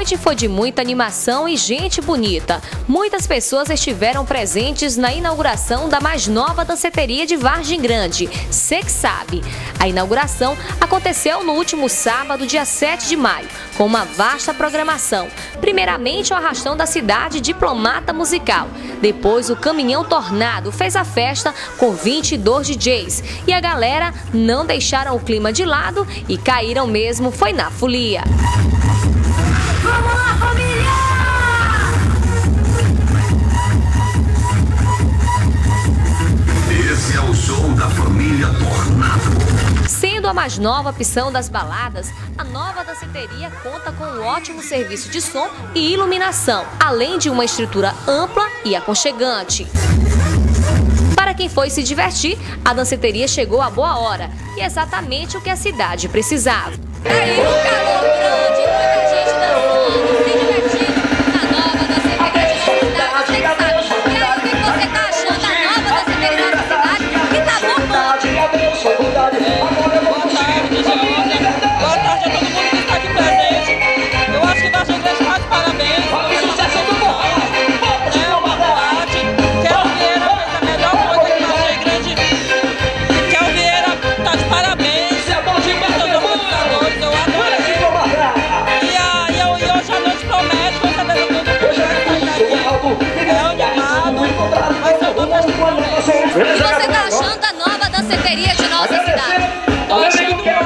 noite foi de muita animação e gente bonita. Muitas pessoas estiveram presentes na inauguração da mais nova danceteria de Vargem Grande, Cê Que Sabe. A inauguração aconteceu no último sábado, dia 7 de maio, com uma vasta programação. Primeiramente, o Arrastão da Cidade, Diplomata Musical. Depois, o Caminhão Tornado fez a festa com 22 DJs. E a galera não deixaram o clima de lado e caíram mesmo, foi na folia. Vamos lá, família! Esse é o show da família Tornado. Sendo a mais nova opção das baladas, a nova danceteria conta com um ótimo serviço de som e iluminação, além de uma estrutura ampla e aconchegante. Para quem foi se divertir, a danceteria chegou a boa hora e exatamente o que a cidade precisava. Aí, um calor grande, muita gente dançando, se divertindo na nova danceteria de nossa cidade. Você que sabe. E aí, o que você tá achando da nova danceteria de nossa cidade? Que tá bombando. Boa tarde, Georgia. Boa tarde a todo mundo que está aqui presente. Eu acho que Vargem Grande está de parabéns. É uma boate. Kel Vieira fez a melhor coisa que Vargem Grande. Kel Vieira está de parabéns. Seus organizadores, eu adorei. E hoje a noite promete, com certeza todo mundo vai sair daqui. É animado, vai ser uma festa promessa. O que você tá achando da nova danceteria de nossa cidade? Tô achando ótimo,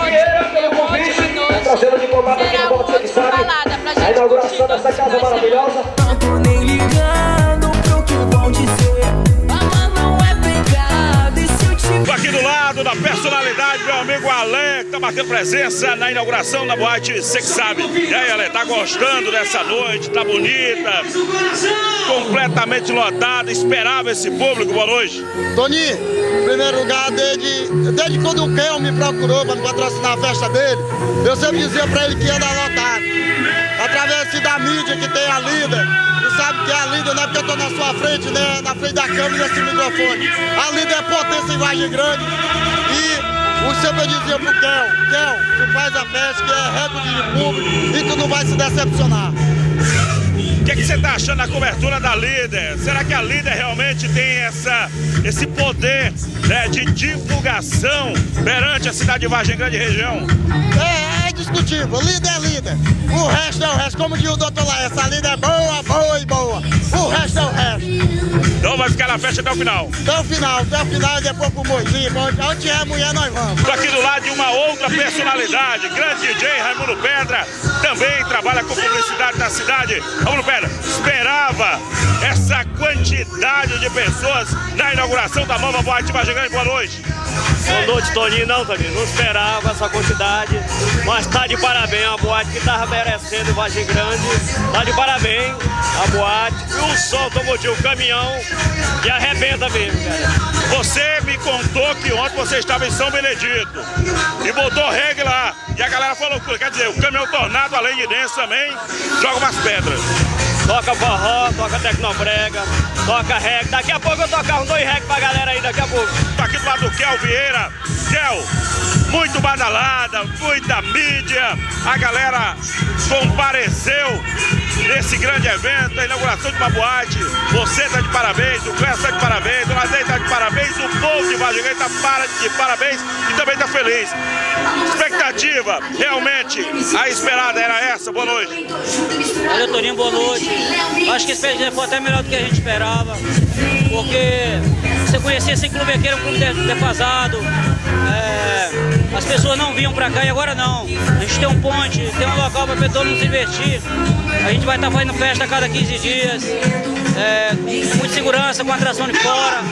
ótima noite. Será uma ótima balada pra gente curtir todos os maravilhosa. Não tô nem ligando pro que vão dizer. Falar não é pecado. E se eu te... Tô aqui do lado da personalidade, meu amigo Ale, que tá marcando presença na inauguração da boate Cê Que Sabe. E aí, Ale, tá gostando dessa noite? Tá bonita? Completamente lotada, esperava esse público. Boa noite. Toninho, em primeiro lugar, desde quando o Kel me procurou para me patrocinar a festa dele, eu sempre dizia para ele que ia dar lotado. Através da mídia que tem a líder, tu sabe que a líder não é porque eu tô na sua frente, né? Na frente da câmera e nesse microfone. A líder é potência em Vargem Grande. E eu sempre dizia pro Kel, tu faz a festa que é recorde de público e tu não vai se decepcionar. O que você tá achando da cobertura da líder? Será que a líder realmente tem esse poder, né, de divulgação perante a cidade de Vargem Grande e região? É indiscutível, líder é líder. O resto é o resto, como diz o doutor lá, essa líder é boa, boa e boa. O resto é o resto. Então vai ficar na festa até o final? Até o final e depois pro Moizinho. Onde é mulher, nós vamos. Tô aqui do lado de uma outra personalidade, grande DJ Raimundo Pedra, também trabalha com publicidade na cidade. Raimundo Pedra, esperava essa quantidade de pessoas na inauguração da nova boate Vargem Grande. Boa noite. Boa noite, Toninho. Não, Toninho, não esperava essa quantidade, mas tá de parabéns, a boate que tava merecendo Vargem Grande, tá de parabéns a boate, e o som automotivo, o caminhão, que arrebenta mesmo, cara. Você me contou que ontem você estava em São Benedito e botou reggae lá, e a galera falou, quer dizer, o Caminhão Tornado, além de dance também, joga umas pedras. Toca forró, toca tecnobrega, toca reggae. Daqui a pouco eu tocar uns 2 reggae pra galera aí, daqui a pouco. Tô aqui do lado do Kel Vieira. Kel, muito badalada, muita mídia. A galera compareceu nesse grande evento, a inauguração de uma boate. Você tá de parabéns, o Clécio tá de parabéns, o Ladeira tá de parabéns, o povo de Vargem Grande tá de parabéns e também tá feliz. Expectativa, realmente, a esperada era essa. Boa noite. Olha, Toninho, boa noite. Acho que esse festival foi até melhor do que a gente esperava, porque você conhecia esse clube aqui, era um clube defasado, as pessoas não vinham pra cá e agora não. A gente tem um ponte, tem um local para todo mundo se divertir. A gente vai estar fazendo festa a cada 15 dias, com muita segurança, com atração de fora,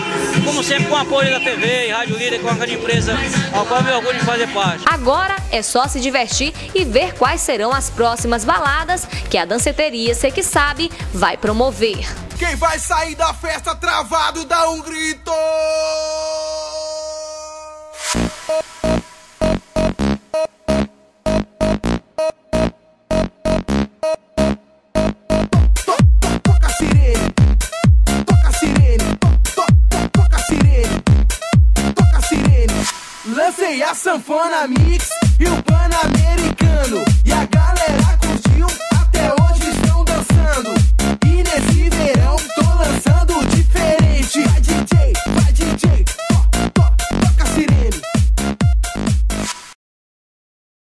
como sempre com apoio da TV e Rádio Líder, com a grande empresa ao qual eu me orgulho de fazer parte. Agora é só se divertir e ver quais serão as próximas baladas que a danceteria Cê Que Sabe vai promover. Quem vai sair da festa travado dá um grito! Lancei a sanfona mix e o Pan-Americano e a